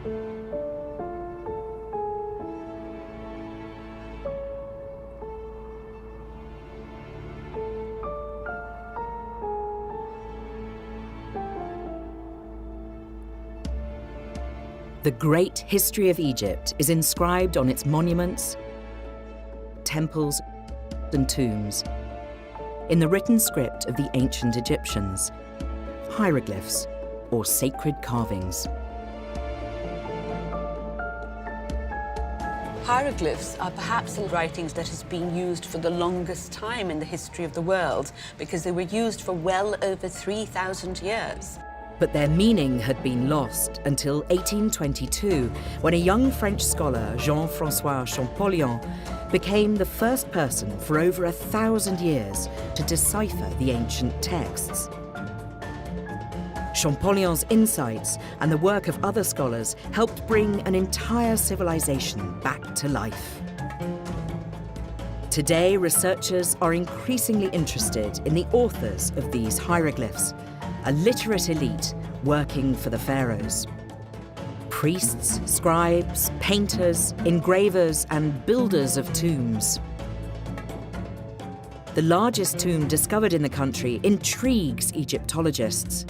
The great history of Egypt is inscribed on its monuments, temples, and tombs in the written script of the ancient Egyptians, hieroglyphs, or sacred carvings. Hieroglyphs are perhaps the writings that has been used for the longest time in the history of the world because they were used for well over 3,000 years. But their meaning had been lost until 1822, when a young French scholar, Jean-François Champollion, became the first person for over 1,000 years to decipher the ancient texts. Champollion's insights and the work of other scholars helped bring an entire civilization back to life. Today, researchers are increasingly interested in the authors of these hieroglyphs, a literate elite working for the pharaohs. Priests, scribes, painters, engravers, and builders of tombs. The largest tomb discovered in the country intrigues Egyptologists.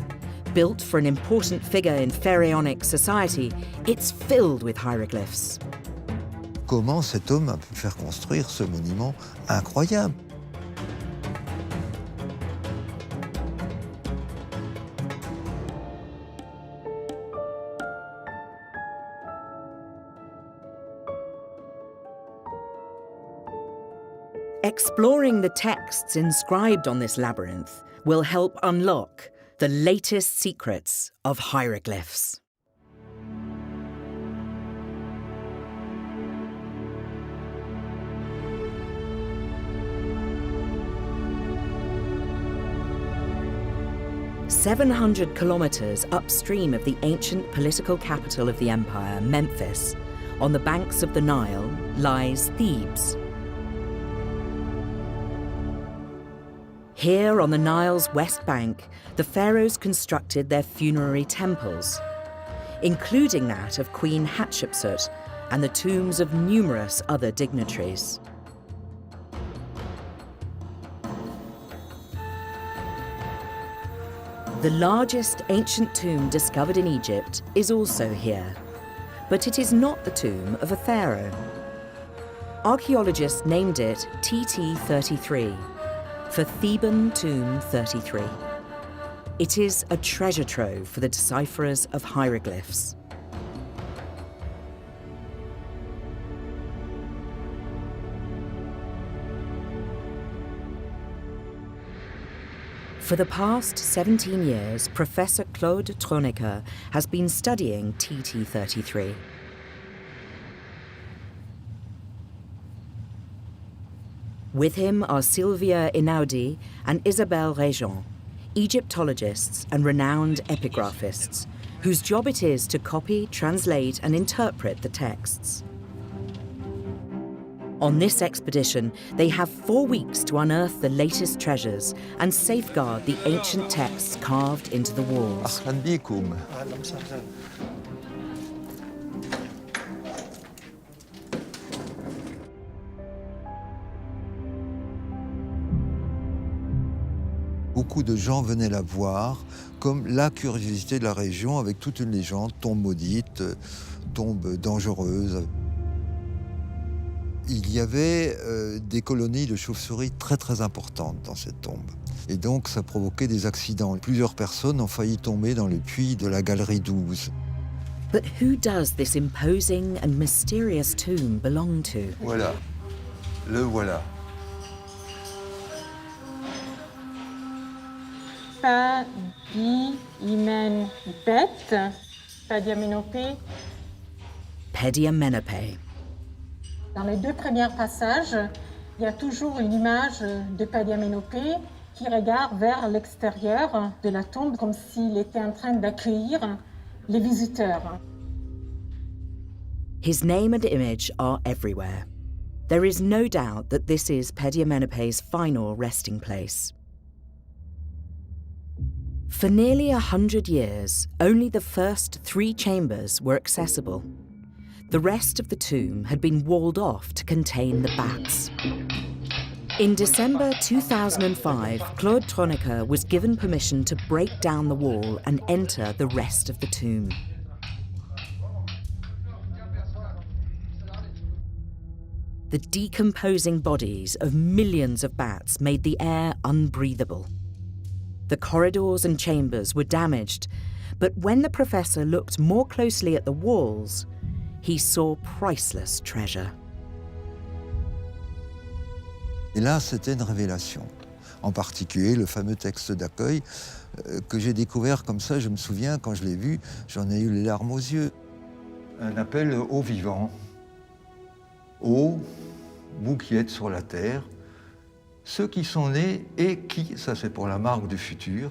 Built for an important figure in pharaonic society, it's filled with hieroglyphs. Comment cet homme a pu faire construire ce monument incroyable? Exploring the texts inscribed on this labyrinth will help unlock the latest secrets of hieroglyphs. "700 kilometers upstream of the ancient political capital of the empire, Memphis, on the banks of the Nile, lies Thebes. Here on the Nile's west bank, the pharaohs constructed their funerary temples, including that of Queen Hatshepsut and the tombs of numerous other dignitaries. The largest ancient tomb discovered in Egypt is also here, but it is not the tomb of a pharaoh. Archaeologists named it TT33, for Theban Tomb 33. It is a treasure trove for the decipherers of hieroglyphs. For the past 17 years, Professor Claude Tronecker has been studying TT33. With him are Sylvia Inaudi and Isabelle Réjean, Egyptologists and renowned epigraphists, whose job it is to copy, translate, and interpret the texts. On this expedition, they have 4 weeks to unearth the latest treasures and safeguard the ancient texts carved into the walls. Beaucoup de gens venaient la voir comme la curiosité de la région, avec toute une légende, tombe maudite, tombe dangereuse. Il y avait des colonies de chauves-souris très importantes dans cette tombe. Et donc ça provoquait des accidents. Plusieurs personnes ont failli tomber dans le puits de la galerie 12. But who does this imposing and mysterious tomb belong to? Voilà, le voilà. Pediamenopé. Dans les 2 premiers passages, il y a toujours une image de Pediamenopé qui regarde vers l'extérieur de la tombe comme s'il était en train d'accueillir les visiteurs. His name and image are everywhere. There is no doubt that this is Pediamenopé's final resting place. For nearly 100 years, only the first 3 chambers were accessible. The rest of the tomb had been walled off to contain the bats. In December 2005, Claude Tronecker was given permission to break down the wall and enter the rest of the tomb. The decomposing bodies of millions of bats made the air unbreathable. The corridors and chambers were damaged, but when the professor looked more closely at the walls, he saw priceless treasure. Et là, c'était une révélation. En particulier, le fameux texte d'accueil que j'ai découvert comme ça, je me souviens, quand je l'ai vu, j'en ai eu les larmes aux yeux. Un appel aux vivants. Ô, vous qui êtes sur la terre, ceux qui sont nés et qui, ça c'est pour la marque du futur,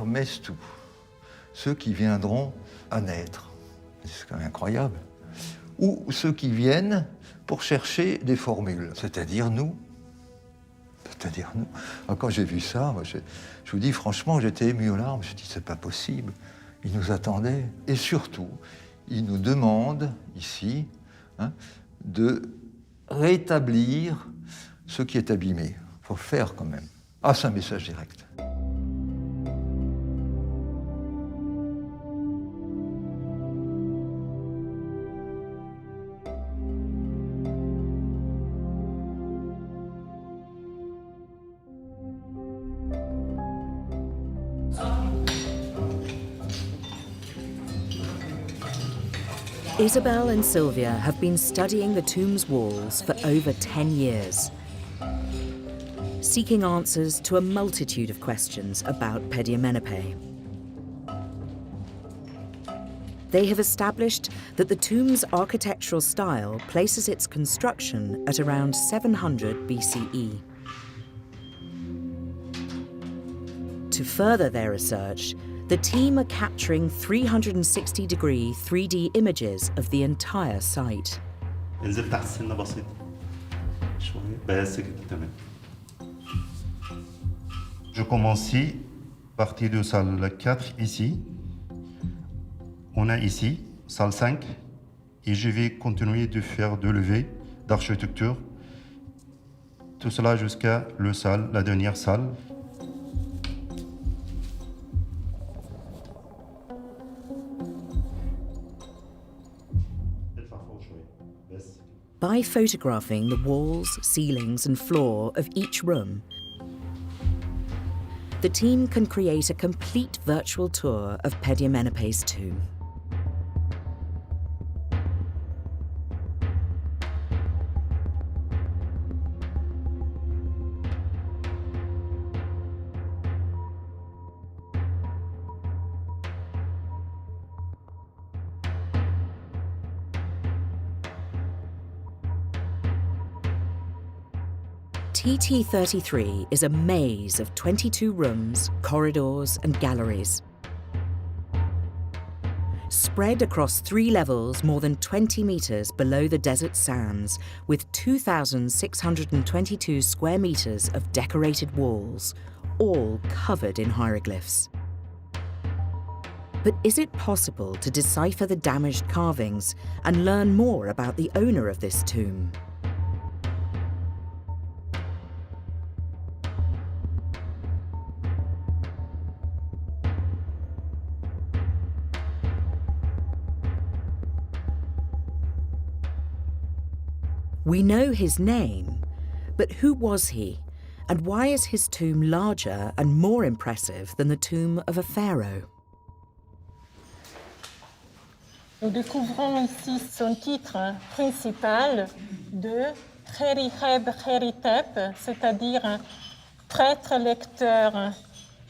mestu, ceux qui viendront à naître. C'est quand même incroyable. Ou ceux qui viennent pour chercher des formules, c'est-à-dire nous. C'est-à-dire nous. Alors, quand j'ai vu ça, moi, je vous dis franchement, j'étais ému aux larmes. Je me suis dit, c'est pas possible. Ils nous attendaient. Et surtout, ils nous demandent, ici, de rétablir ce qui est abîmé. Il faut le faire quand même. Ah, c'est un message direct. Isabel and Sylvia have been studying the tomb's walls for over 10 years, seeking answers to a multitude of questions about Pediamenopei. They have established that the tomb's architectural style places its construction at around 700 BCE. To further their research, the team are capturing 360-degree 3D images of the entire site. انزل تحت السنة بسيط شوية بس كده تمام. Je commence ici, partie de salle 4 ici. On a ici, salle 5, et je vais continuer de faire de levées d'architecture. Tout cela jusqu'à la dernière salle. By photographing the walls, ceilings, and floor of each room, the team can create a complete virtual tour of Pediamenopei's tomb. TT33 is a maze of 22 rooms, corridors, and galleries. Spread across 3 levels more than 20 meters below the desert sands, with 2,622 square meters of decorated walls, all covered in hieroglyphs. But is it possible to decipher the damaged carvings and learn more about the owner of this tomb? We know his name, but who was he, and why is his tomb larger and more impressive than the tomb of a pharaoh? Nous découvrons ici son titre principal de Kheriheb Kheritep, c'est-à-dire prêtre lecteur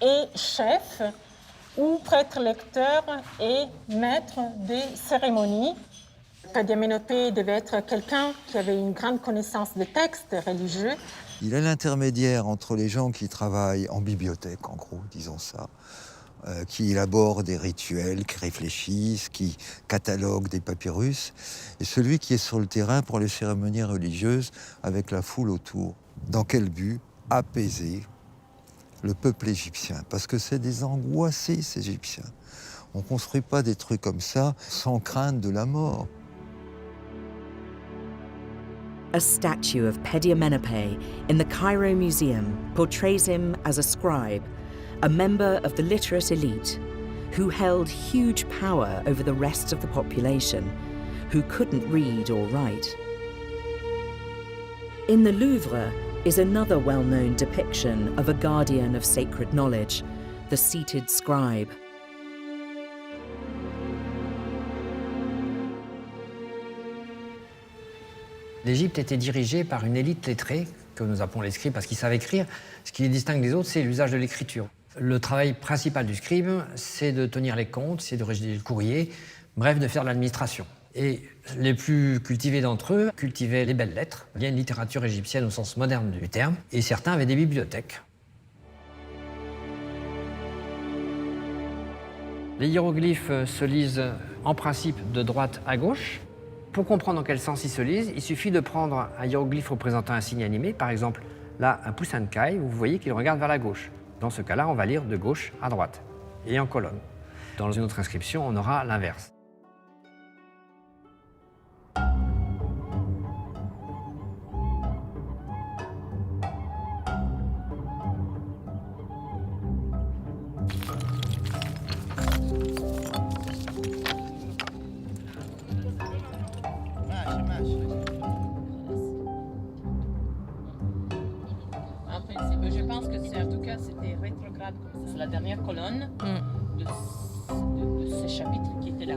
et chef, ou prêtre lecteur et maître des cérémonies. Pediamenopei devait être quelqu'un qui avait une grande connaissance des textes religieux. Il est l'intermédiaire entre les gens qui travaillent en bibliothèque, en gros, disons ça, qui élaborent des rituels, qui réfléchissent, qui cataloguent des papyrus, et celui qui est sur le terrain pour les cérémonies religieuses avec la foule autour. Dans quel but? Apaiser le peuple égyptien, parce que c'est des angoissés, ces Égyptiens. On ne construit pas des trucs comme ça sans crainte de la mort. A statue of Pediamenepe in the Cairo Museum portrays him as a scribe, a member of the literate elite, who held huge power over the rest of the population, who couldn't read or write. In the Louvre is another well-known depiction of a guardian of sacred knowledge, the seated scribe. L'Égypte était dirigée par une élite lettrée, que nous appelons les scribes parce qu'ils savent écrire. Ce qui les distingue des autres, c'est l'usage de l'écriture. Le travail principal du scribe, c'est de tenir les comptes, c'est de rédiger le courrier, bref, de faire de l'administration. Et les plus cultivés d'entre eux cultivaient les belles lettres. Il y a une littérature égyptienne au sens moderne du terme, et certains avaient des bibliothèques. Les hiéroglyphes se lisent en principe de droite à gauche. Pour comprendre dans quel sens ils se lisent, il suffit de prendre un hiéroglyphe représentant un signe animé, par exemple là un pouce caille, vous voyez qu'il regarde vers la gauche. Dans ce cas-là, on va lire de gauche à droite et en colonne. Dans une autre inscription, on aura l'inverse. Je pense que c'est en tout cas c'était rétrograde. C'est la dernière colonne de ce chapitre qui était là.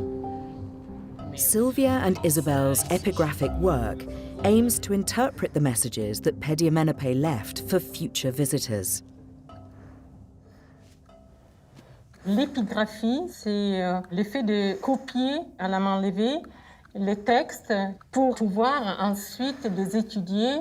Sylvia and Isabel's epigraphic work aims to interpret the messages that Pediamenepe left for future visitors. L'épigraphie, c'est l'effet de copier à la main levée les textes pour pouvoir ensuite les étudier.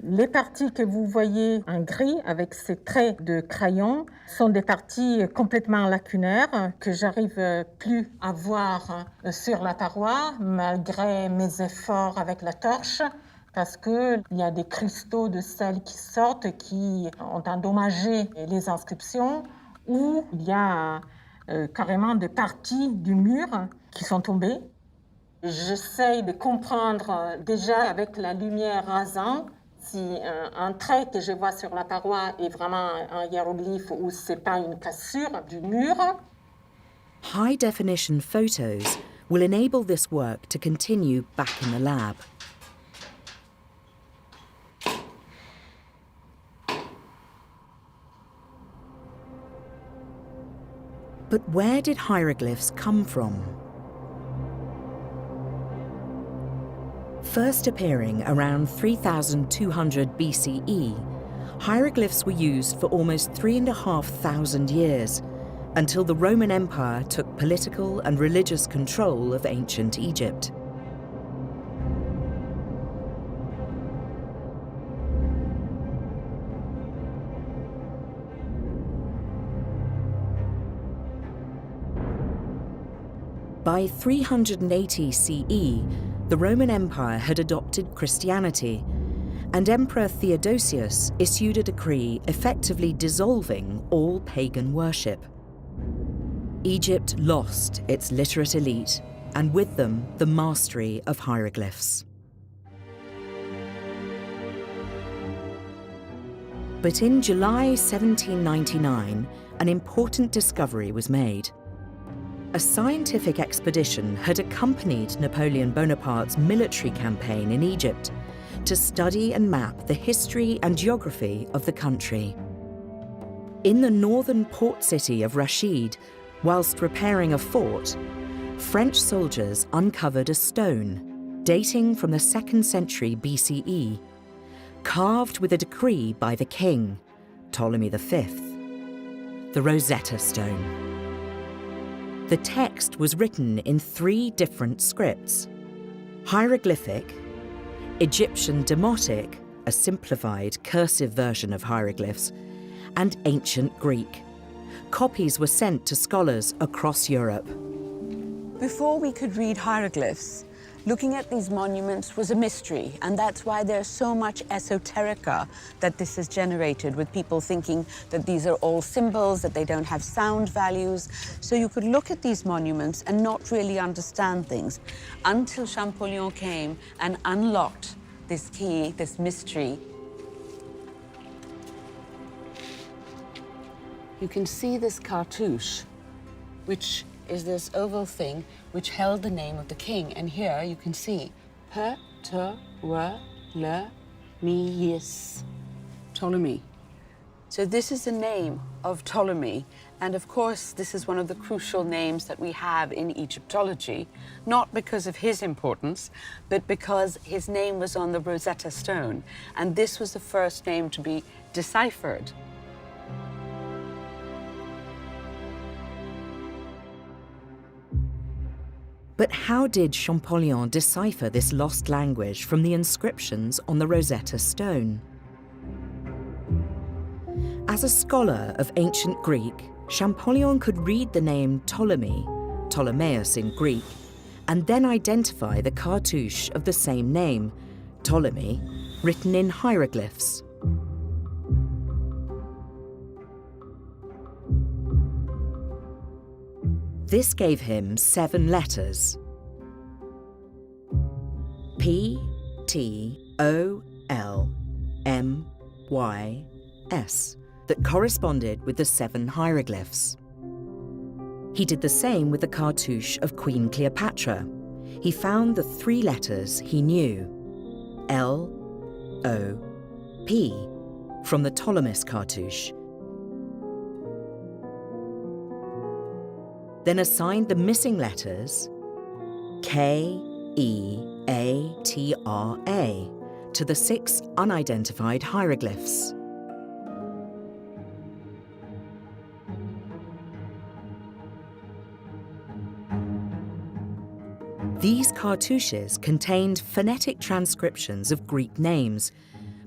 Les parties que vous voyez en gris avec ces traits de crayon sont des parties complètement lacunaires que j'arrive plus à voir sur la paroi malgré mes efforts avec la torche parce qu'il y a des cristaux de sel qui sortent qui ont endommagé les inscriptions ou il y a carrément des parties du mur qui sont tombées. J'essaye de comprendre déjà avec la lumière rasante si un trait que je vois sur la paroi est vraiment un hiéroglyphe ou c'est pas une cassure du mur. High-definition photos will enable this work to continue back in the lab. But where did hieroglyphs come from? First appearing around 3200 BCE, hieroglyphs were used for almost 3,500 years, until the Roman Empire took political and religious control of ancient Egypt. By 380 CE, the Roman Empire had adopted Christianity, and Emperor Theodosius issued a decree effectively dissolving all pagan worship. Egypt lost its literate elite, and with them the mastery of hieroglyphs. But in July 1799, an important discovery was made. A scientific expedition had accompanied Napoleon Bonaparte's military campaign in Egypt to study and map the history and geography of the country. In the northern port city of Rashid, whilst repairing a fort, French soldiers uncovered a stone dating from the 2nd century BCE, carved with a decree by the king, Ptolemy V, the Rosetta Stone. The text was written in 3 different scripts: hieroglyphic, Egyptian demotic, a simplified cursive version of hieroglyphs, and ancient Greek. Copies were sent to scholars across Europe. Before we could read hieroglyphs, Looking at these monuments was a mystery, and that's why there's so much esoterica that this has generated, with people thinking that these are all symbols, that they don't have sound values. So you could look at these monuments and not really understand things until Champollion came and unlocked this key, this mystery. You can see this cartouche, which is this oval thing which held the name of the king. And here you can see Ptolemy. So this is the name of Ptolemy. And of course, this is one of the crucial names that we have in Egyptology, not because of his importance, but because his name was on the Rosetta Stone. And this was the first name to be deciphered. But how did Champollion decipher this lost language from the inscriptions on the Rosetta Stone? As a scholar of ancient Greek, Champollion could read the name Ptolemy, Ptolemaeus in Greek, and then identify the cartouche of the same name, Ptolemy, written in hieroglyphs. This gave him 7 letters: P, T, O, L, M, Y, S, that corresponded with the 7 hieroglyphs. He did the same with the cartouche of Queen Cleopatra. He found the 3 letters he knew: L, O, P, from the Ptolemys cartouche. Then assigned the missing letters K, E, A, T, R, A to the 6 unidentified hieroglyphs. These cartouches contained phonetic transcriptions of Greek names.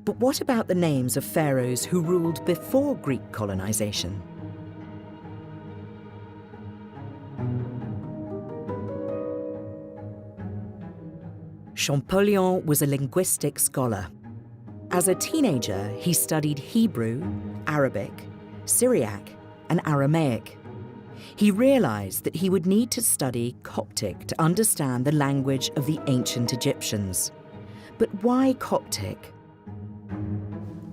But what about the names of pharaohs who ruled before Greek colonization? Champollion was a linguistic scholar. As a teenager, he studied Hebrew, Arabic, Syriac, and Aramaic. He realized that he would need to study Coptic to understand the language of the ancient Egyptians. But why Coptic?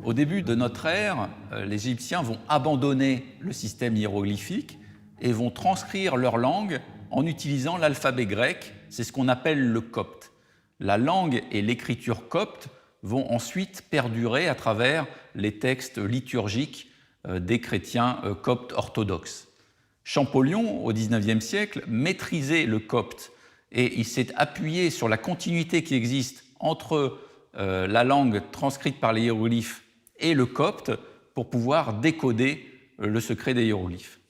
Au début de notre ère, les Égyptiens vont abandonner le système hiéroglyphique et vont transcrire leur langue en utilisant l'alphabet grec. C'est ce qu'on appelle le copte. La langue et l'écriture copte vont ensuite perdurer à travers les textes liturgiques des chrétiens coptes orthodoxes. Champollion, au XIXe siècle, maîtrisait le copte et il s'est appuyé sur la continuité qui existe entre la langue transcrite par les hiéroglyphes et le copte pour pouvoir décoder le secret des hiéroglyphes.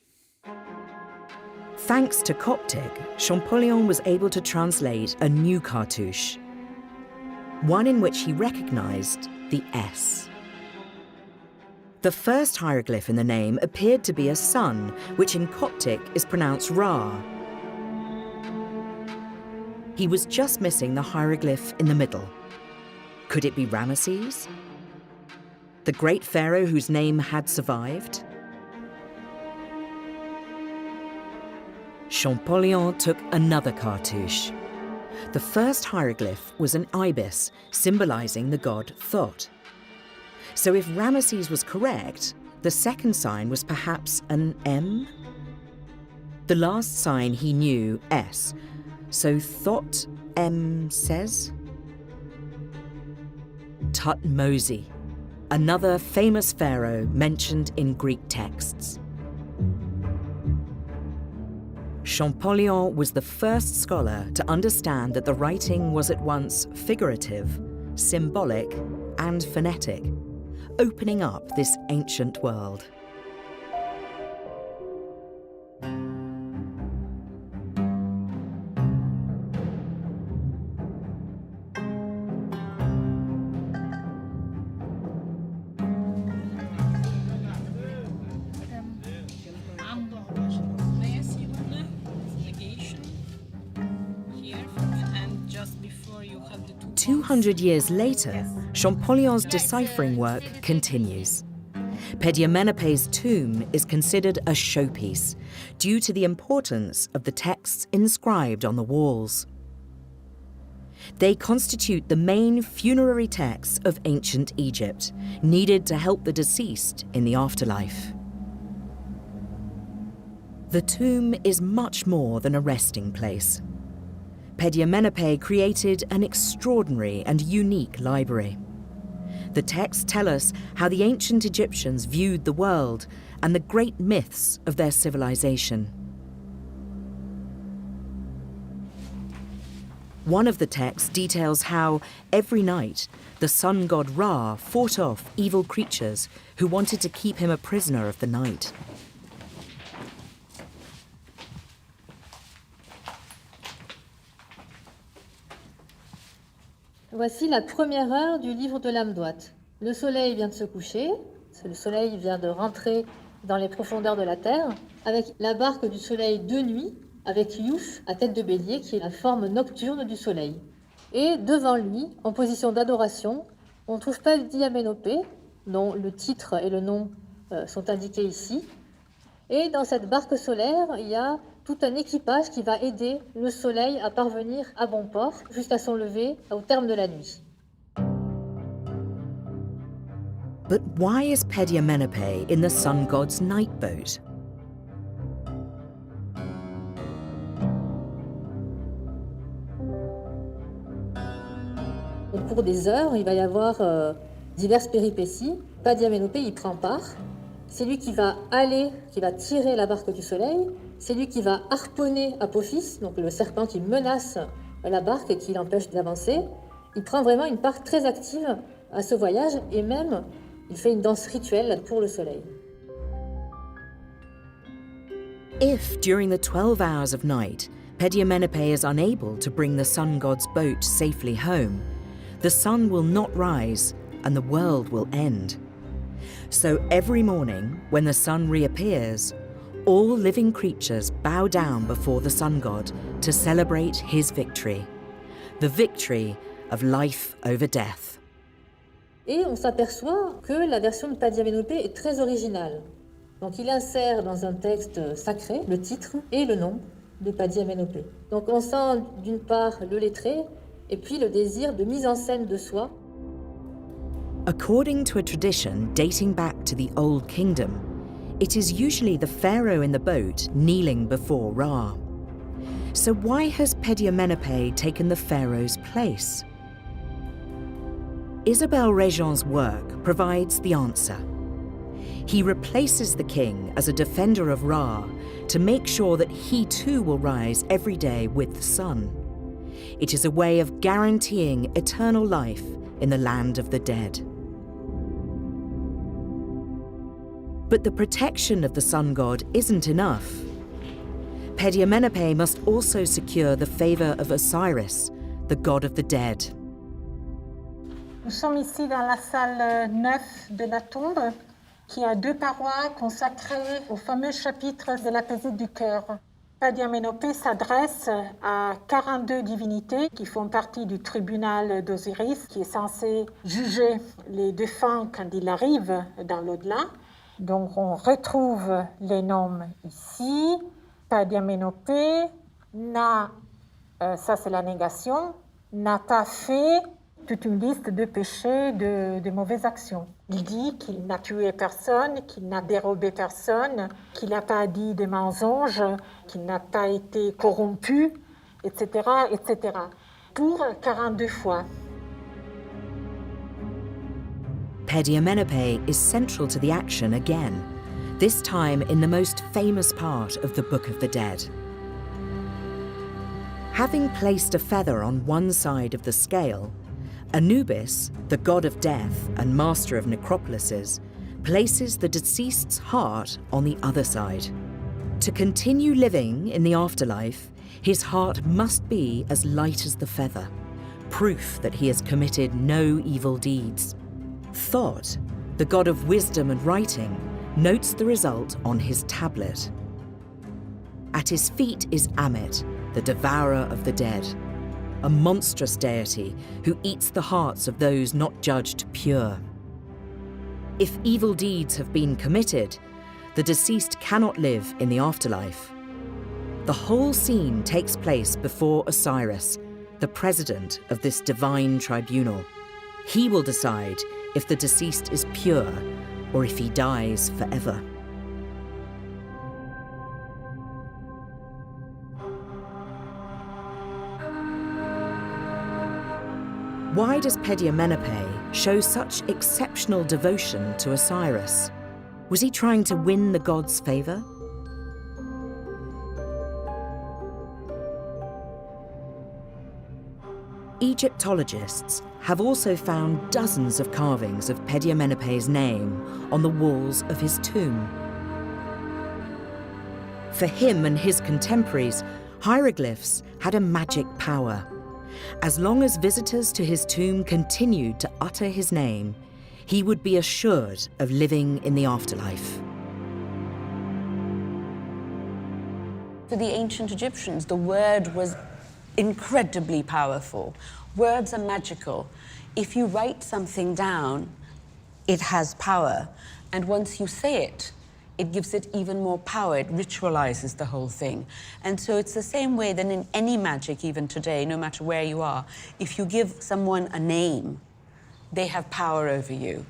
Thanks to Coptic, Champollion was able to translate a new cartouche, one in which he recognized the S. The first hieroglyph in the name appeared to be a sun, which in Coptic is pronounced Ra. He was just missing the hieroglyph in the middle. Could it be Ramesses? The great pharaoh whose name had survived? Champollion took another cartouche. The first hieroglyph was an ibis, symbolizing the god Thoth. So if Ramesses was correct, the second sign was perhaps an M? The last sign he knew, S. So Thoth M says? Tutmosis, another famous pharaoh mentioned in Greek texts. Champollion was the first scholar to understand that the writing was at once figurative, symbolic, and phonetic, opening up this ancient world. May I see one negation here and just 200 years later, Champollion's deciphering work continues. Pediamenopei's tomb is considered a showpiece due to the importance of the texts inscribed on the walls. They constitute the main funerary texts of ancient Egypt, needed to help the deceased in the afterlife. The tomb is much more than a resting place. Pediamenopei created an extraordinary and unique library. The texts tell us how the ancient Egyptians viewed the world and the great myths of their civilization. One of the texts details how, every night, the sun god Ra fought off evil creatures who wanted to keep him a prisoner of the night. Voici la première heure du livre de l'âme droite. Le soleil vient de se coucher, le soleil vient de rentrer dans les profondeurs de la terre, avec la barque du soleil de nuit, avec Youth à tête de bélier, qui est la forme nocturne du soleil. Et devant lui, en position d'adoration, on trouve Pediamenopei, dont le titre et le nom sont indiqués ici. Et dans cette barque solaire, il y a tout un équipage qui va aider le soleil à parvenir à bon port jusqu'à son lever au terme de la nuit. But why is Pediamenopei in the sun god's night boat? Au cours des heures, il va y avoir diverses péripéties. Pediamenopei y prend part. C'est lui qui va tirer la barque du soleil. C'est lui qui va harponner Apophis, donc le serpent qui menace la barque et qui l'empêche d'avancer. Il prend vraiment une part très active à ce voyage et même il fait une danse rituelle pour le soleil. If, during the 12 hours of night, Pediamenopei is unable to bring the sun god's boat safely home, the sun will not rise and the world will end. So every morning, when the sun reappears, all living creatures bow down before the sun god to celebrate his victory, the victory of life over death. Et on s'aperçoit que la version de Pediamenopei est très originale. Donc il insère dans un texte sacré le titre et le nom de Pediamenopei. Donc on sent d'une part le lettré et puis le désir de mise en scène de soi. According to a tradition dating back to the Old Kingdom, it is usually the pharaoh in the boat kneeling before Ra. So why has Pediamenopei taken the pharaoh's place? Isabelle Réjean's work provides the answer. He replaces the king as a defender of Ra to make sure that he too will rise every day with the sun. It is a way of guaranteeing eternal life in the land of the dead. But the protection of the sun god isn't enough. Pediamenopei must also secure the favor of Osiris, the god of the dead. Nous sommes ici dans la salle 9 de la tombe, qui a 2 parois consacrées au fameux chapitre de la pesée du cœur. Pediamenopei s'adresse à 42 divinités qui font partie du tribunal d'Osiris, qui est censé juger les défunts quand ils arrivent dans l'au-delà. Donc on retrouve les noms ici. Pediamenopei n'a, ça c'est la négation, n'a pas fait toute une liste de péchés, de mauvaises actions. Il dit qu'il n'a tué personne, qu'il n'a dérobé personne, qu'il n'a pas dit de mensonges, qu'il n'a pas été corrompu, etc., etc. Pour 42 fois. Pediamenopei is central to the action again, this time in the most famous part of the Book of the Dead. Having placed a feather on one side of the scale, Anubis, the god of death and master of necropolises, places the deceased's heart on the other side. To continue living in the afterlife, his heart must be as light as the feather, proof that he has committed no evil deeds. Thoth, the god of wisdom and writing, notes the result on his tablet. At his feet is Ammit, the devourer of the dead. a monstrous deity who eats the hearts of those not judged pure. If evil deeds have been committed, the deceased cannot live in the afterlife. The whole scene takes place before Osiris, the president of this divine tribunal. He will decide if the deceased is pure or if he dies forever. Why does Pediamenepe show such exceptional devotion to Osiris? Was he trying to win the god's favor? Egyptologists have also found dozens of carvings of Pediamenepe's name on the walls of his tomb. For him and his contemporaries, hieroglyphs had a magic power. As long as visitors to his tomb continued to utter his name, he would be assured of living in the afterlife. For the ancient Egyptians, the word was incredibly powerful. Words are magical. If you write something down, it has power. And once you say it, it gives it even more power. It ritualizes the whole thing. And so it's the same way that in any magic, even today, no matter where you are, if you give someone a name, they have power over you.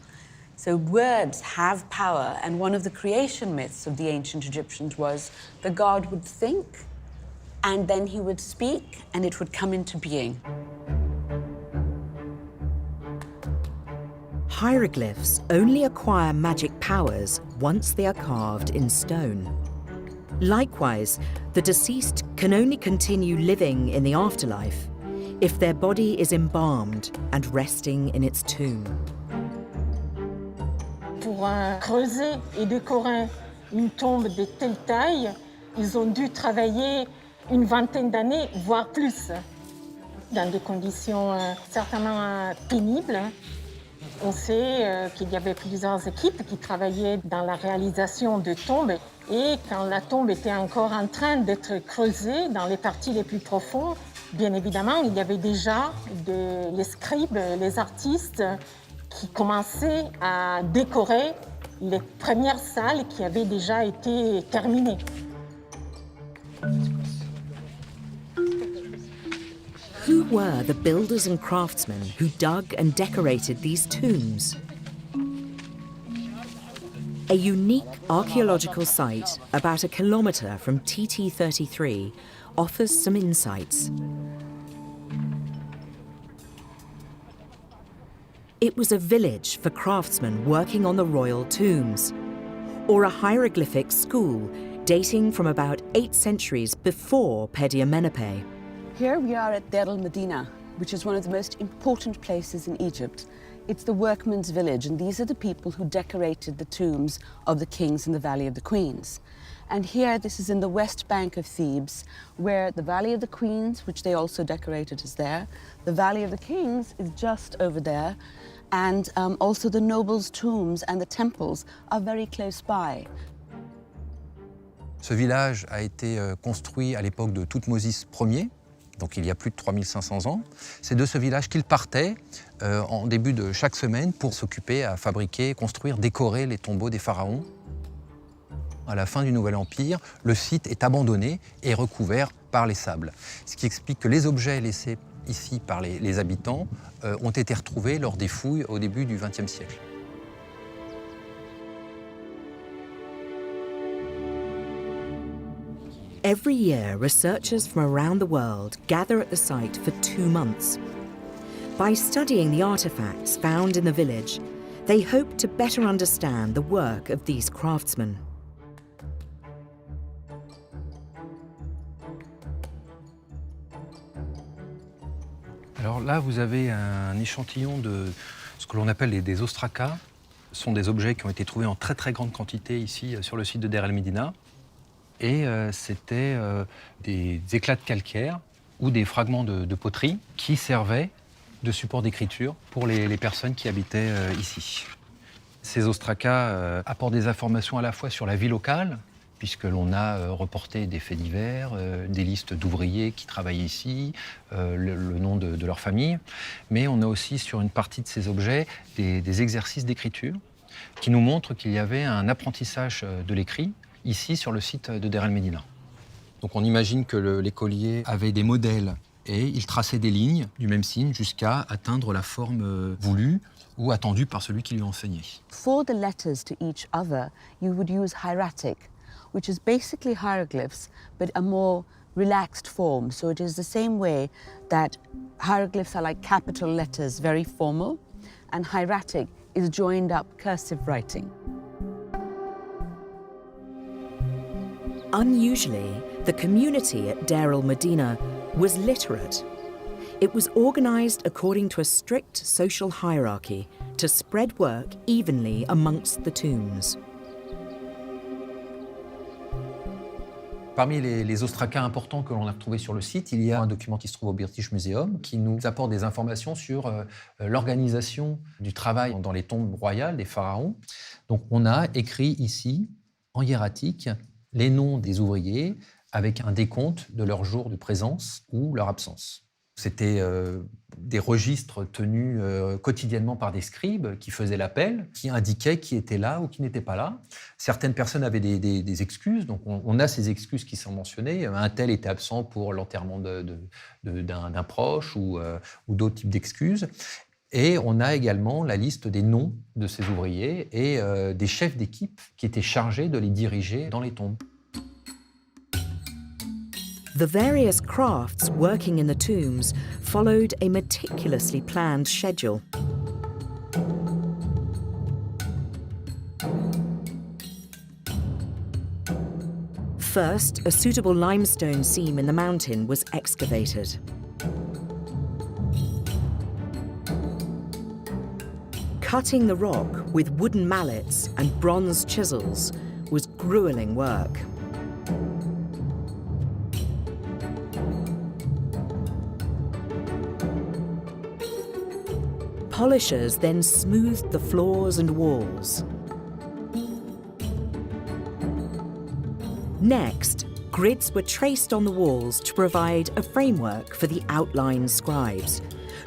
So words have power. And one of the creation myths of the ancient Egyptians was the god would think, and then he would speak, and it would come into being. Hieroglyphs only acquire magic powers once they are carved in stone. Likewise, the deceased can only continue living in the afterlife if their body is embalmed and resting in its tomb. Pour creuser et décorer une tombe de telle taille, ils ont dû travailler une vingtaine d'années, voire plus, dans des conditions certainement pénibles. On sait qu'il y avait plusieurs équipes qui travaillaient dans la réalisation de tombes et quand la tombe était encore en train d'être creusée dans les parties les plus profondes, bien évidemment, il y avait déjà les scribes, les artistes qui commençaient à décorer les premières salles qui avaient déjà été terminées. Who were the builders and craftsmen who dug and decorated these tombs? A unique archaeological site about a kilometre from TT33 offers some insights. It was a village for craftsmen working on the royal tombs, or a hieroglyphic school dating from about 8 centuries before Pediamenepe. Here we are at Deir el-Medina, which is one of the most important places in Egypt. It's the workman's village, and these are the people who decorated the tombs of the kings in the Valley of the Queens. And here, this is in the west bank of Thebes, where the Valley of the Queens, which they also decorated, is there. The Valley of the Kings is just over there, and also the nobles' tombs and the temples are very close by. Ce village a été construit à l'époque de Thoutmosis Ier, donc il y a plus de 3500 ans. C'est de ce village qu'il partait en début de chaque semaine pour s'occuper à fabriquer, construire, décorer les tombeaux des pharaons. À la fin du Nouvel Empire, le site est abandonné et recouvert par les sables. Ce qui explique que les objets laissés ici par les habitants ont été retrouvés lors des fouilles au début du XXe siècle. Every year, researchers from around the world gather at the site for 2 months. By studying the artifacts found in the village, they hope to better understand the work of these craftsmen. Alors là, vous avez un échantillon de ce que l'on appelle des ostracas. Ce sont des objets qui ont été trouvés en très très grande quantité ici sur le site de Deir el-Medina. Et c'était des éclats de calcaire ou des fragments de poterie qui servaient de support d'écriture pour les personnes qui habitaient ici. Ces ostracas apportent des informations à la fois sur la vie locale puisque l'on a reporté des faits divers, des listes d'ouvriers qui travaillent ici, le nom de leur famille. Mais on a aussi sur une partie de ces objets des exercices d'écriture qui nous montrent qu'il y avait un apprentissage de l'écrit ici sur le site de Der El Medina. Donc on imagine que l'écolier avait des modèles et il traçait des lignes du même signe jusqu'à atteindre la forme voulue ou attendue par celui qui lui enseignait. For the letters to each other, you would use hieratic, which is basically hieroglyphs, but a more relaxed form. So it is the same way that hieroglyphs are like capital letters, very formal, and hieratic is joined up cursive writing. Unusually, the community at Deir el-Medina was literate. It was organised according to a strict social hierarchy to spread work evenly amongst the tombs. Parmi les ostracas importants que l'on a retrouvés sur le site, il y a un document qui se trouve au British Museum qui nous apporte des informations sur l'organisation du travail dans les tombes royales des pharaons. Donc on a écrit ici, en hiératique, les noms des ouvriers avec un décompte de leur jour de présence ou leur absence. C'était des registres tenus quotidiennement par des scribes qui faisaient l'appel, qui indiquaient qui était là ou qui n'était pas là. Certaines personnes avaient des excuses, donc on a ces excuses qui sont mentionnées. Un tel était absent pour l'enterrement d'un proche ou d'autres types d'excuses. Et on a également la liste des noms de ces ouvriers et des chefs d'équipe qui étaient chargés de les diriger dans les tombes. The various crafts working in the tombs followed a meticulously planned schedule. First, a suitable limestone seam in the mountain was excavated. Cutting the rock with wooden mallets and bronze chisels was grueling work. Polishers then smoothed the floors and walls. Next, grids were traced on the walls to provide a framework for the outline scribes,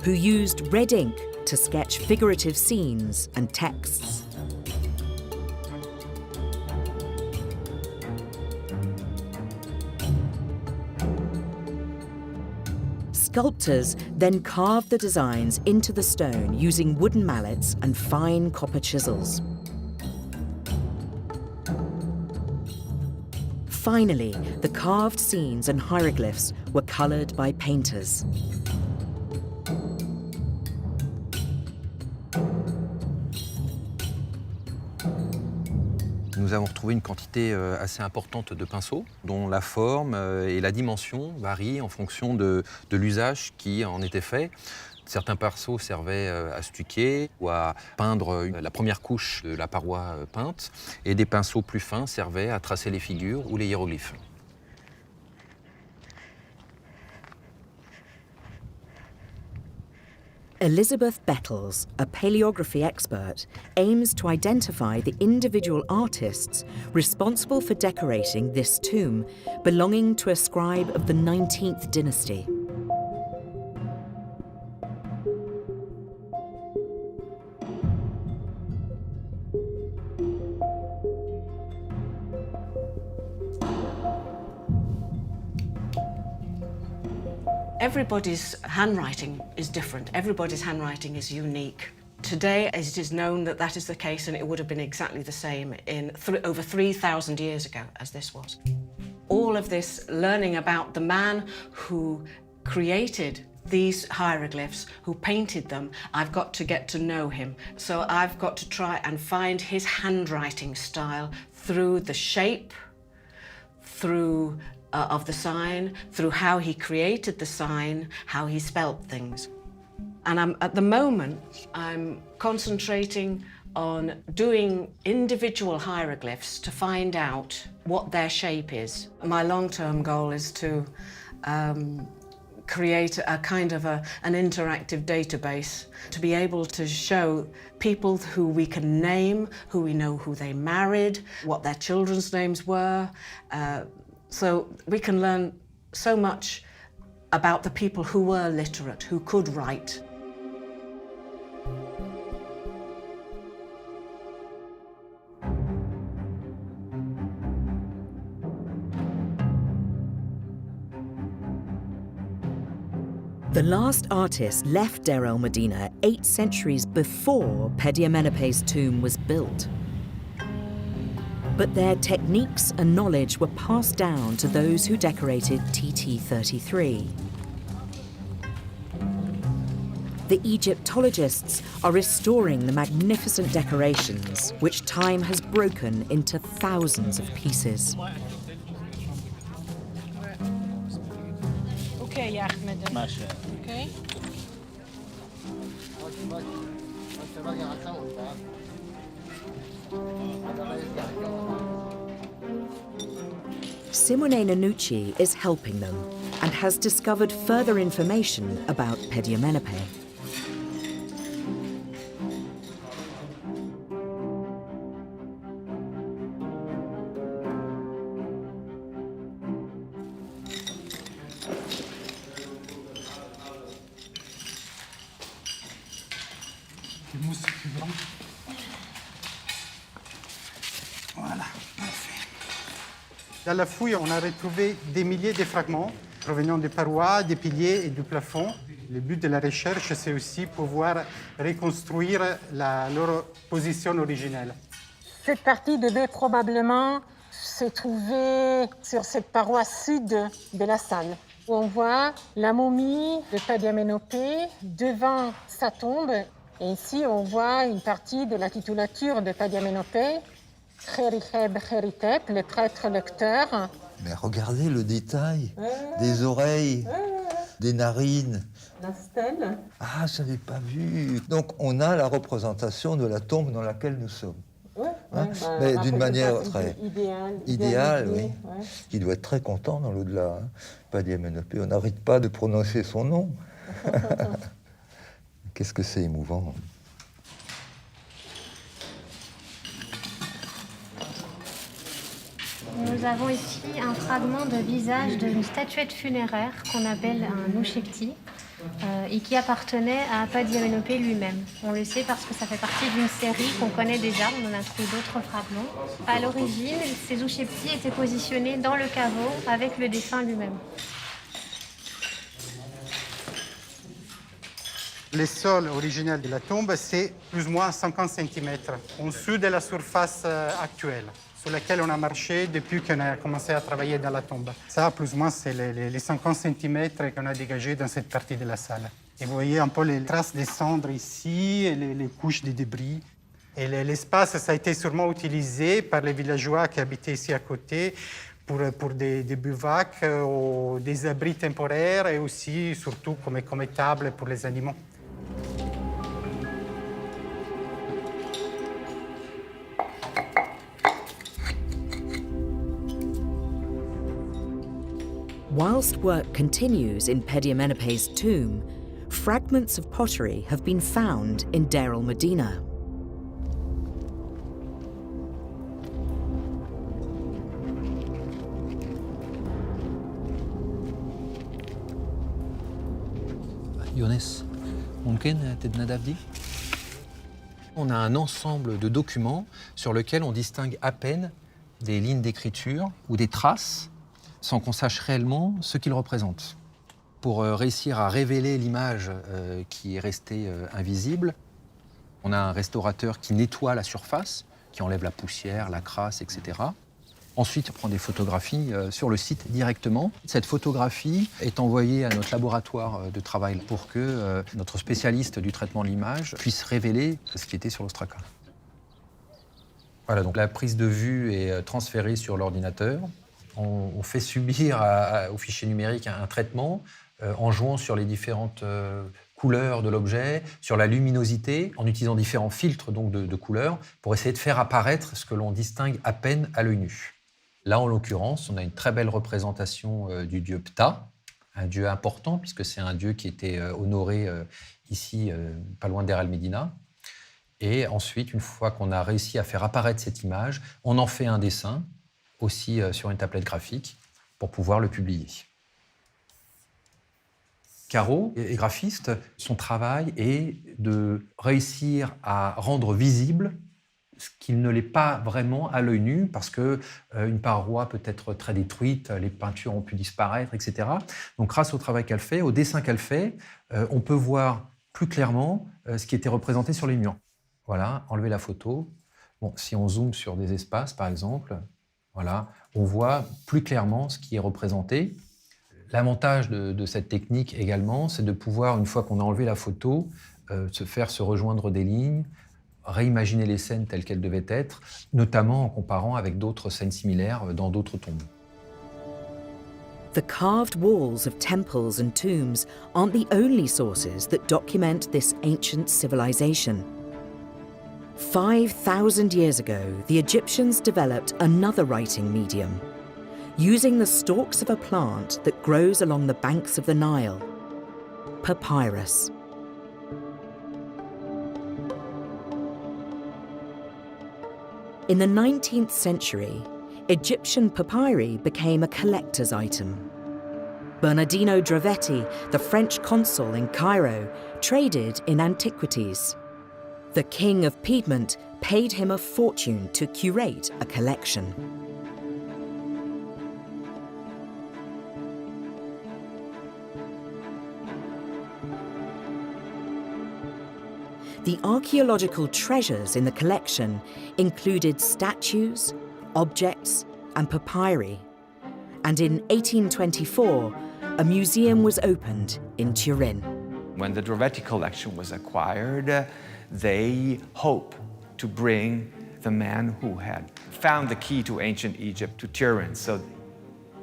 who used red ink to sketch figurative scenes and texts. Sculptors then carved the designs into the stone using wooden mallets and fine copper chisels. Finally, the carved scenes and hieroglyphs were coloured by painters. Nous avons retrouvé une quantité assez importante de pinceaux, dont la forme et la dimension varient en fonction de l'usage qui en était fait. Certains pinceaux servaient à stuquer ou à peindre la première couche de la paroi peinte, et des pinceaux plus fins servaient à tracer les figures ou les hiéroglyphes. Elizabeth Bettles, a paleography expert, aims to identify the individual artists responsible for decorating this tomb, belonging to a scribe of the 19th dynasty. Everybody's handwriting is different. Everybody's handwriting is unique. Today, it is known that that is the case, and it would have been exactly the same in over 3,000 years ago as this was. All of this learning about the man who created these hieroglyphs, who painted them, I've got to get to know him. So I've got to try and find his handwriting style through the shape, through of the sign, through how he created the sign, how he spelt things. And at the moment, I'm concentrating on doing individual hieroglyphs to find out what their shape is. My long-term goal is to create a kind of an interactive database to be able to show people who we can name, who we know who they married, what their children's names were. So we can learn so much about the people who were literate, who could write. The last artists left Deir el-Medina 8 centuries before Pediamenepe's tomb was built. But their techniques and knowledge were passed down to those who decorated TT33. The Egyptologists are restoring the magnificent decorations, which time has broken into thousands of pieces. Okay, Ahmed. Okay. Simone Nanucci is helping them and has discovered further information about Pediamenepe. Voilà, parfait. Dans la fouille, on a retrouvé des milliers de fragments provenant des parois, des piliers et du plafond. Le but de la recherche, c'est aussi pouvoir reconstruire leur position originelle. Cette partie devait probablement se trouver sur cette paroi sud de la salle, où on voit la momie de Pediamenopé devant sa tombe. Et ici, on voit une partie de la titulature de Pediamenopé, Kheriheb Kheritep, le prêtre lecteur. Mais regardez le détail des oreilles, des narines. La stèle. Ah, je n'avais pas vu. Donc, on a la représentation de la tombe dans laquelle nous sommes. Mais d'une manière très idéale, oui. Ouais. Qui doit être très content dans l'au-delà. Pediamenopé, on n'arrête pas de prononcer son nom. Qu'est-ce que c'est émouvant. Nous avons ici un fragment de visage d'une statuette funéraire qu'on appelle un ushepti et qui appartenait à Pediamenopé lui-même. On le sait parce que ça fait partie d'une série qu'on connaît déjà, on en a trouvé d'autres fragments. À l'origine, ces usheptis étaient positionnés dans le caveau avec le défunt lui-même. Le sol originel de la tombe, c'est plus ou moins 50 cm, en dessous de la surface actuelle, sur laquelle on a marché depuis qu'on a commencé à travailler dans la tombe. Ça, plus ou moins, c'est les 50 cm qu'on a dégagés dans cette partie de la salle. Et vous voyez un peu les traces de cendres ici, et les couches de débris. Et l'espace, ça a été sûrement utilisé par les villageois qui habitaient ici à côté pour des bivouacs, ou des abris temporaires et aussi, surtout, comme étable pour les animaux. Whilst work continues in Pediamenepe's tomb, fragments of pottery have been found in Deir el-Medina. يونس ممكن تدنا دي؟ On a un ensemble de documents sur lesquels on distingue à peine des lignes d'écriture ou des traces sans qu'on sache réellement ce qu'ils représentent. Pour réussir à révéler l'image qui est restée invisible, on a un restaurateur qui nettoie la surface, qui enlève la poussière, la crasse, etc. Ensuite, on prend des photographies sur le site directement. Cette photographie est envoyée à notre laboratoire de travail pour que notre spécialiste du traitement de l'image puisse révéler ce qui était sur l'ostraca. Voilà, donc la prise de vue est transférée sur l'ordinateur. On fait subir au fichier numérique un traitement en jouant sur les différentes couleurs de l'objet, sur la luminosité, en utilisant différents filtres donc, de couleurs pour essayer de faire apparaître ce que l'on distingue à peine à l'œil nu. Là, en l'occurrence, on a une très belle représentation du dieu Ptah, un dieu important, puisque c'est un dieu qui était honoré ici, pas loin d'Er el-Médina. Et ensuite, une fois qu'on a réussi à faire apparaître cette image, on en fait un dessin, aussi sur une tablette graphique, pour pouvoir le publier. Caro est graphiste. Son travail est de réussir à rendre visible ce qu'il ne l'est pas vraiment à l'œil nu, parce qu'une paroi peut être très détruite, les peintures ont pu disparaître, etc. Donc grâce au travail qu'elle fait, au dessin qu'elle fait, on peut voir plus clairement ce qui était représenté sur les murs. Voilà, enlever la photo. Bon, si on zoome sur des espaces, par exemple, voilà, on voit plus clairement ce qui est représenté. L'avantage de cette technique également, c'est de pouvoir, une fois qu'on a enlevé la photo, se rejoindre des lignes, réimaginer les scènes telles qu'elles devaient être, notamment en comparant avec d'autres scènes similaires dans d'autres tombes. The carved walls of temples and tombs aren't the only sources that document this ancient civilization. 5,000 years ago, the Egyptians developed another writing medium, using the stalks of a plant that grows along the banks of the Nile, papyrus. In the 19th century, Egyptian papyri became a collector's item. Bernardino Drovetti, the French consul in Cairo, traded in antiquities. The king of Piedmont paid him a fortune to curate a collection. The archaeological treasures in the collection included statues, objects, and papyri. And in 1824, a museum was opened in Turin. When the Drovetti collection was acquired, they hope to bring the man who had found the key to ancient Egypt to Turin. So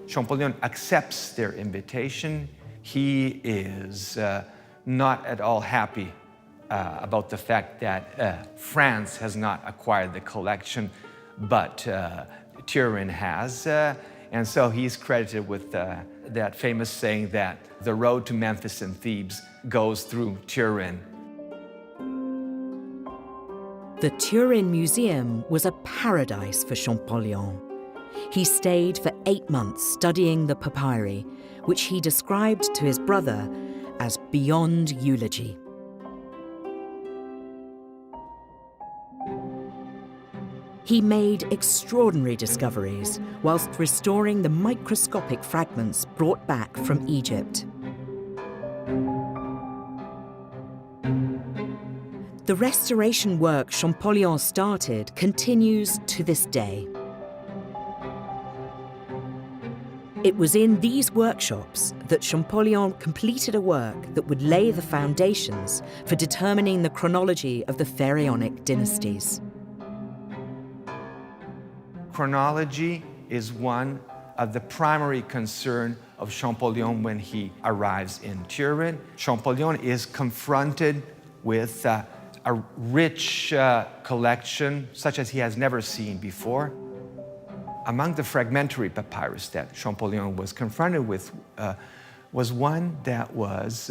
Champollion accepts their invitation. He is not at all happy about the fact that France has not acquired the collection, but Turin has. And so he's credited with that famous saying that the road to Memphis and Thebes goes through Turin. The Turin Museum was a paradise for Champollion. He stayed for 8 months studying the papyri, which he described to his brother as beyond eulogy. He made extraordinary discoveries whilst restoring the microscopic fragments brought back from Egypt. The restoration work Champollion started continues to this day. It was in these workshops that Champollion completed a work that would lay the foundations for determining the chronology of the pharaonic dynasties. Chronology is one of the primary concern of Champollion when he arrives in Turin. Champollion is confronted with a rich collection such as he has never seen before. Among the fragmentary papyrus that Champollion was confronted with was one that was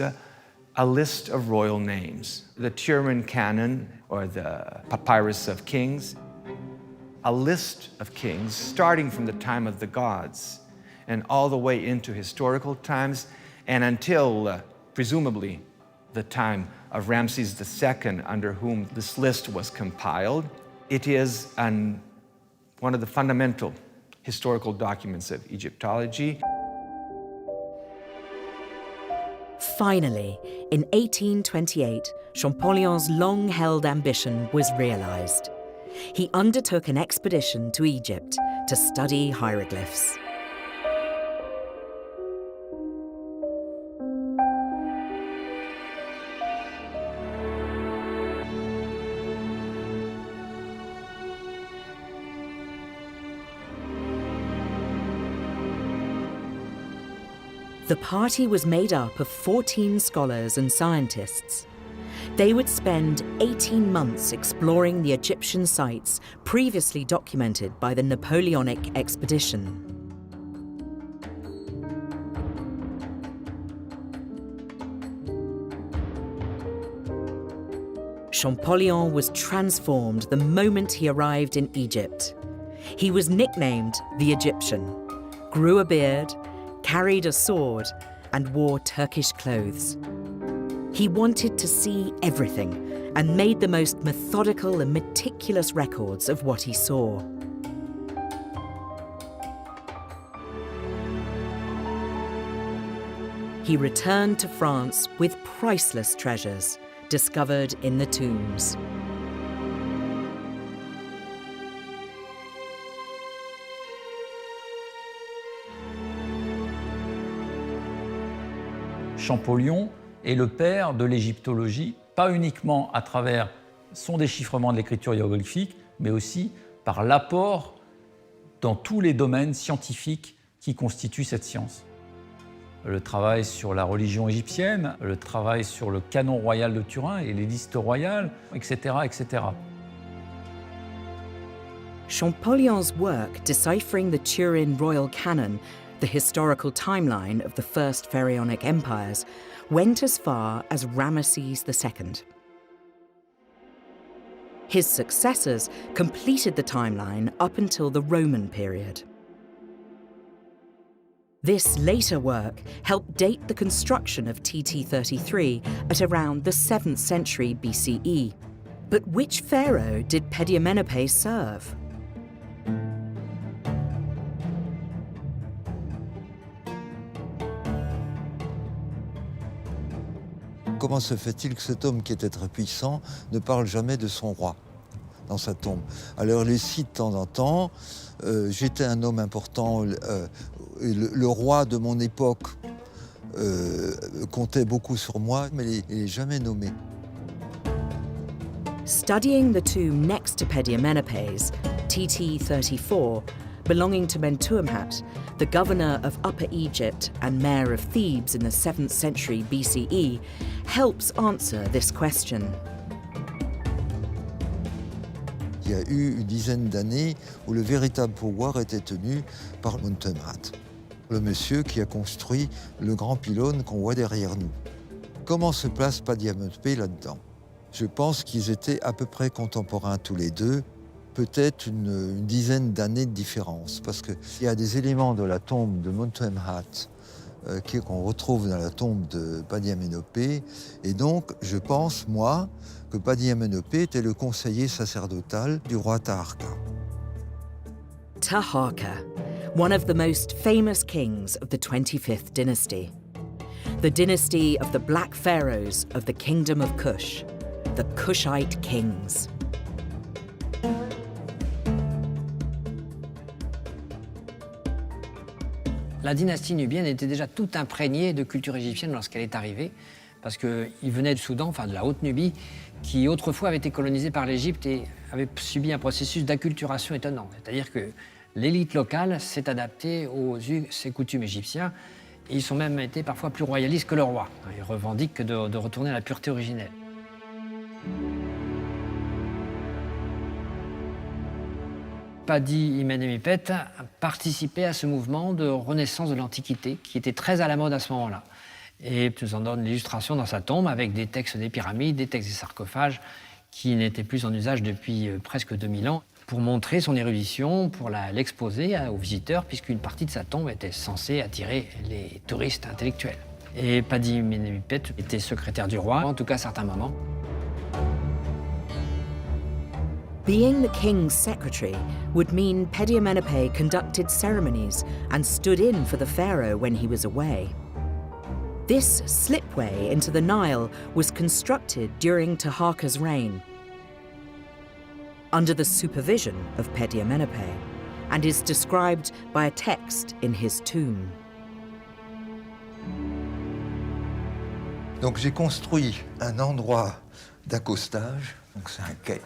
a list of royal names. The Turin Canon, or the Papyrus of Kings, a list of kings starting from the time of the gods and all the way into historical times and until, presumably, the time of Ramses II, under whom this list was compiled. It is one of the fundamental historical documents of Egyptology. Finally, in 1828, Champollion's long-held ambition was realized. He undertook an expedition to Egypt to study hieroglyphs. The party was made up of 14 scholars and scientists. They would spend 18 months exploring the Egyptian sites previously documented by the Napoleonic expedition. Champollion was transformed the moment he arrived in Egypt. He was nicknamed the Egyptian, grew a beard, carried a sword, and wore Turkish clothes. He wanted to see everything and made the most methodical and meticulous records of what he saw. He returned to France with priceless treasures discovered in the tombs. Champollion est le père de l'égyptologie, pas uniquement à travers son déchiffrement de l'écriture hiéroglyphique, mais aussi par l'apport dans tous les domaines scientifiques qui constituent cette science. Le travail sur la religion égyptienne, le travail sur le canon royal de Turin et les listes royales, etc., etc. Champollion's work deciphering the Turin royal canon, the historical timeline of the first pharaonic empires, went as far as Ramesses II. His successors completed the timeline up until the Roman period. This later work helped date the construction of TT33 at around the 7th century BCE. But which pharaoh did Pédiamenopé serve? Comment se fait-il que cet homme qui était très puissant ne parle jamais de son roi dans sa tombe? Alors il les cite de temps en temps. J'étais un homme important, le roi de mon époque comptait beaucoup sur moi, mais il n'est jamais nommé. Studying the tomb next to Pédiamenopé's, TT34, belonging to Mentuemhat, the governor of Upper Egypt and mayor of Thebes in the 7th century BCE, helps answer this question. Il y a eu une dizaine d'années où le véritable pouvoir était tenu par Mentuemhat, le monsieur qui a construit le grand pylône qu'on voit derrière nous. Comment se place Pédiamenopé là-dedans? Je pense qu'ils étaient à peu près contemporains tous les deux, peut-être une dizaine d'années de différence, parce qu'il y a des éléments de la tombe de Mentuemhat qu'on retrouve dans la tombe de Pédiamenopé, et donc je pense, moi, que Pédiamenopé était le conseiller sacerdotal du roi Taharqa. Taharqa, one of the most famous kings of the 25th dynasty. The dynasty of the Black Pharaohs of the Kingdom of Kush, the Kushite kings. La dynastie nubienne était déjà tout imprégnée de culture égyptienne lorsqu'elle est arrivée, parce qu'il venait du Soudan, enfin de la Haute-Nubie, qui autrefois avait été colonisée par l'Égypte et avait subi un processus d'acculturation étonnant. C'est-à-dire que l'élite locale s'est adaptée aux us et coutumes égyptiens, et ils sont même été parfois plus royalistes que le roi. Ils revendiquent de retourner à la pureté originelle. Pédiamenopé participait à ce mouvement de renaissance de l'Antiquité qui était très à la mode à ce moment-là. Et nous en donne l'illustration dans sa tombe avec des textes des pyramides, des textes des sarcophages qui n'étaient plus en usage depuis presque 2000 ans pour montrer son érudition, pour l'exposer aux visiteurs puisqu'une partie de sa tombe était censée attirer les touristes intellectuels. Et Pédiamenopé était secrétaire du roi, en tout cas à certains moments. Being the king's secretary would mean Pédiamenopé conducted ceremonies and stood in for the pharaoh when he was away. This slipway into the Nile was constructed during Taharqa's reign, under the supervision of Pédiamenopé, and is described by a text in his tomb. Donc j'ai construit un endroit d'accostage, donc c'est un quai.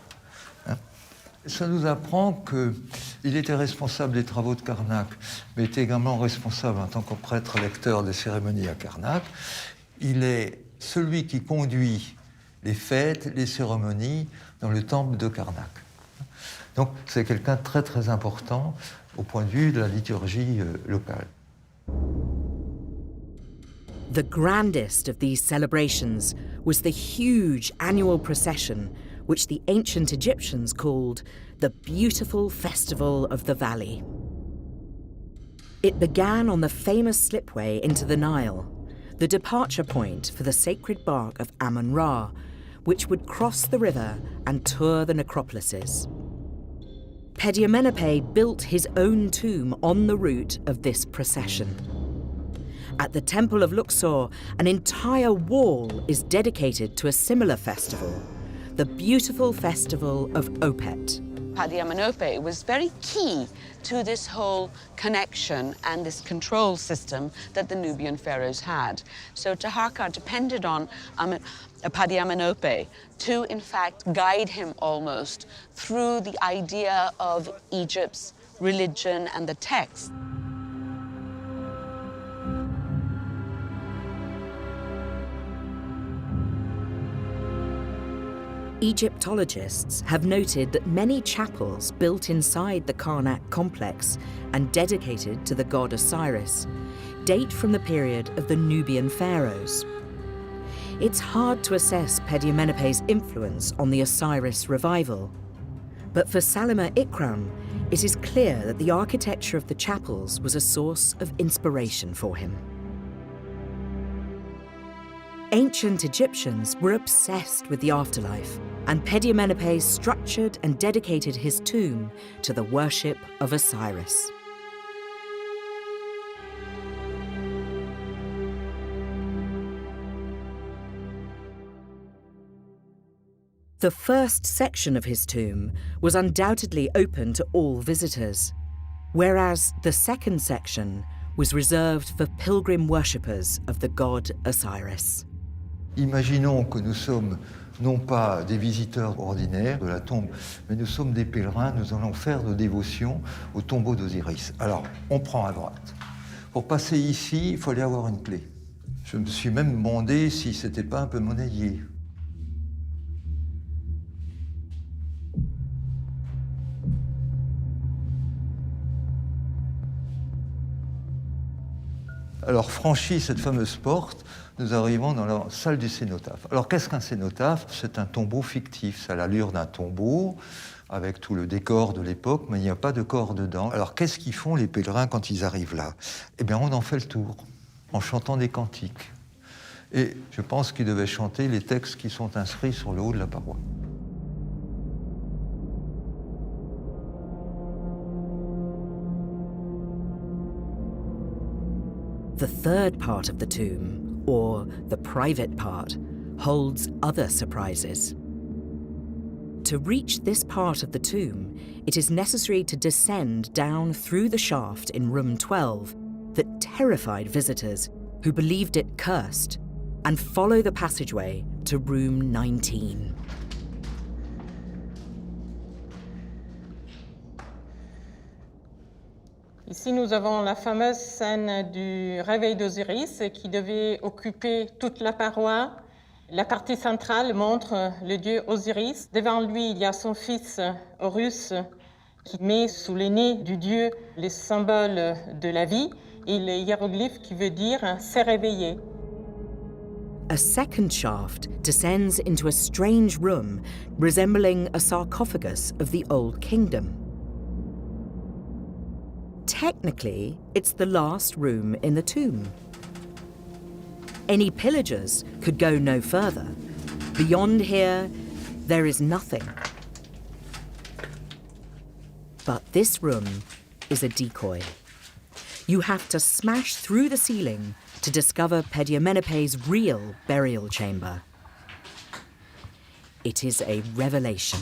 Ça nous apprend qu'il était responsable des travaux de Karnak, mais était également responsable en tant que prêtre lecteur des cérémonies à Karnak. Il est celui qui conduit les fêtes, les cérémonies dans le temple de Karnak. Donc c'est quelqu'un de très très important au point de vue de la liturgie locale. The grandest of these celebrations was the huge annual procession which the ancient Egyptians called the Beautiful Festival of the Valley. It began on the famous slipway into the Nile, the departure point for the sacred bark of Amun-Ra, which would cross the river and tour the necropolises. Pediamenepe built his own tomb on the route of this procession. At the Temple of Luxor, an entire wall is dedicated to a similar festival, the beautiful festival of Opet. Pediamenepe was very key to this whole connection and this control system that the Nubian pharaohs had. So Taharqa depended on Pediamenepe to, in fact, guide him almost through the idea of Egypt's religion and the text. Egyptologists have noted that many chapels built inside the Karnak complex and dedicated to the god Osiris date from the period of the Nubian pharaohs. It's hard to assess Pediamenepe's influence on the Osiris revival, but for Salima Ikram, it is clear that the architecture of the chapels was a source of inspiration for him. Ancient Egyptians were obsessed with the afterlife, and Pediamenepe structured and dedicated his tomb to the worship of Osiris. The first section of his tomb was undoubtedly open to all visitors, whereas the second section was reserved for pilgrim worshippers of the god Osiris. Imaginons que nous sommes non pas des visiteurs ordinaires de la tombe, mais nous sommes des pèlerins, nous allons faire nos dévotions au tombeau d'Osiris. Alors, on prend à droite. Pour passer ici, il fallait avoir une clé. Je me suis même demandé si c'était pas un peu monnayé. Alors, franchi cette fameuse porte, nous arrivons dans la salle du cénotaphe. Alors, qu'est-ce qu'un cénotaphe? C'est un tombeau fictif, ça a l'allure d'un tombeau, avec tout le décor de l'époque, mais il n'y a pas de corps dedans. Alors, qu'est-ce qu'ils font les pèlerins quand ils arrivent là? Eh bien, on en fait le tour, en chantant des cantiques. Et je pense qu'ils devaient chanter les textes qui sont inscrits sur le haut de la paroi. The third part of the tomb, or the private part, holds other surprises. To reach this part of the tomb, it is necessary to descend down through the shaft in room 12 that terrified visitors who believed it cursed, and follow the passageway to room 19. Ici, nous avons la fameuse scène du réveil d'Osiris qui devait occuper toute la paroi. La partie centrale montre le dieu Osiris. Devant lui, il y a son fils Horus qui met sous le nez du dieu les symboles de la vie et le hiéroglyphe qui veut dire « s'est réveillé ». A second shaft descends into a strange room resembling a sarcophagus of the Old Kingdom. Technically, it's the last room in the tomb. Any pillagers could go no further. Beyond here, there is nothing. But this room is a decoy. You have to smash through the ceiling to discover Pediamenepe's real burial chamber. It is a revelation.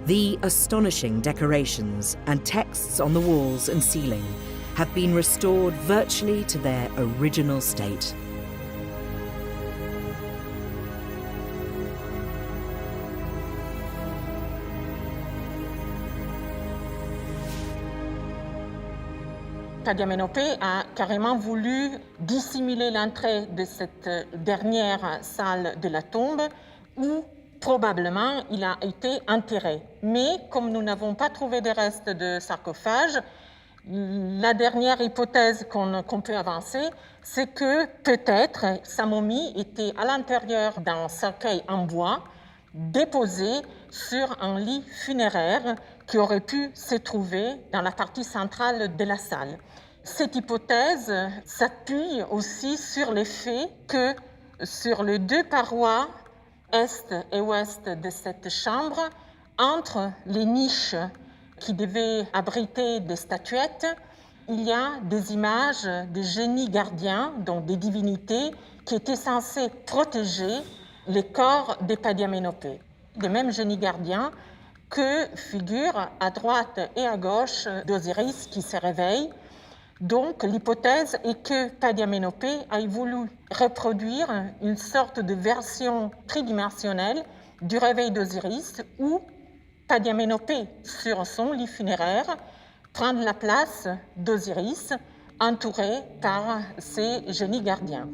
The astonishing decorations and texts on the walls and ceiling have been restored virtually to their original state. Padiamenopé a carrément voulu dissimuler l'entrée de cette dernière salle de la tombe où probablement il a été enterré. Mais comme nous n'avons pas trouvé de restes de sarcophage, la dernière hypothèse qu'on peut avancer, c'est que peut-être sa momie était à l'intérieur d'un cercueil en bois déposé sur un lit funéraire qui aurait pu se trouver dans la partie centrale de la salle. Cette hypothèse s'appuie aussi sur le fait que sur les deux parois est et ouest de cette chambre, entre les niches qui devaient abriter des statuettes, il y a des images de génies gardiens, donc des divinités, qui étaient censées protéger les corps des Padiamenopé. Des mêmes génies gardiens que figurent à droite et à gauche d'Osiris qui se réveille. Donc l'hypothèse est que Padiamenopé ait voulu reproduire une sorte de version tridimensionnelle du réveil d'Osiris où Padiamenopé, sur son lit funéraire, prend la place d'Osiris, entouré par ses génies gardiens.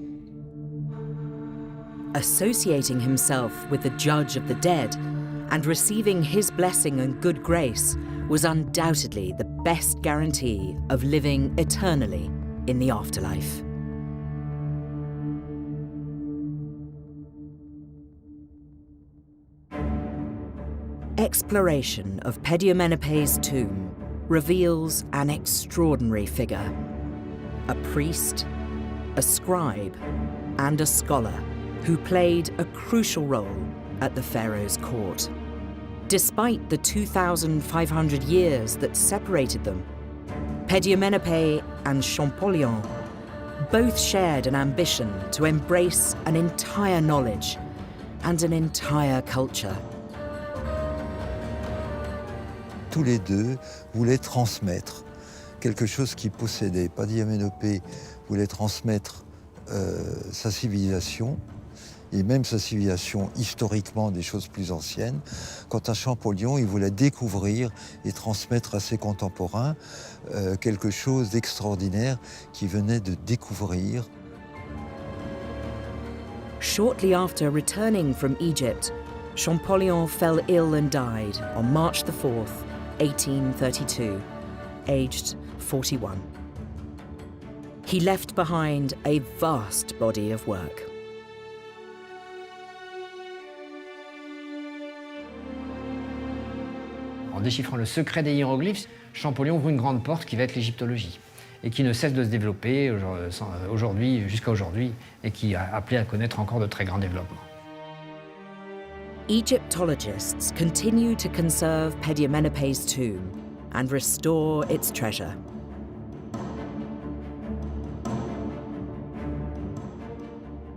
Associating himself with the judge of the dead and receiving his blessing and good grace was undoubtedly the best guarantee of living eternally in the afterlife. Exploration of Pediamenopé's tomb reveals an extraordinary figure, a priest, a scribe, and a scholar who played a crucial role at the pharaoh's court. Despite the 2,500 years that separated them, Pediamenopé and Champollion both shared an ambition to embrace an entire knowledge and an entire culture. Tous les deux voulaient transmettre quelque chose qu'ils possédaient. Padiamenopé voulait transmettre sa civilisation, et même sa civilisation historiquement des choses plus anciennes. Quant à Champollion, il voulait découvrir et transmettre à ses contemporains quelque chose d'extraordinaire qu'il venait de découvrir. Shortly after returning from Egypt, Champollion fell ill and died on March the 4th, 1832, aged 41. He left behind a vast body of work. En déchiffrant le secret des hiéroglyphes, Champollion ouvre une grande porte qui va être l'égyptologie, et qui ne cesse de se développer jusqu'à aujourd'hui, et qui a appelé à connaître encore de très grands développements. Egyptologists continue to conserve Pediamenopé's tomb and restore its treasure.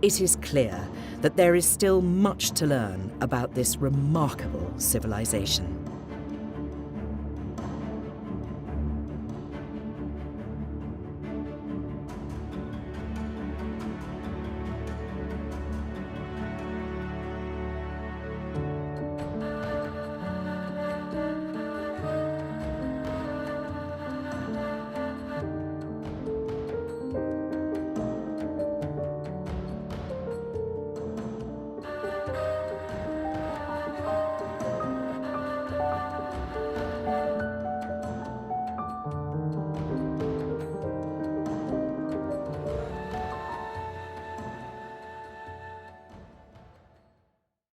It is clear that there is still much to learn about this remarkable civilization.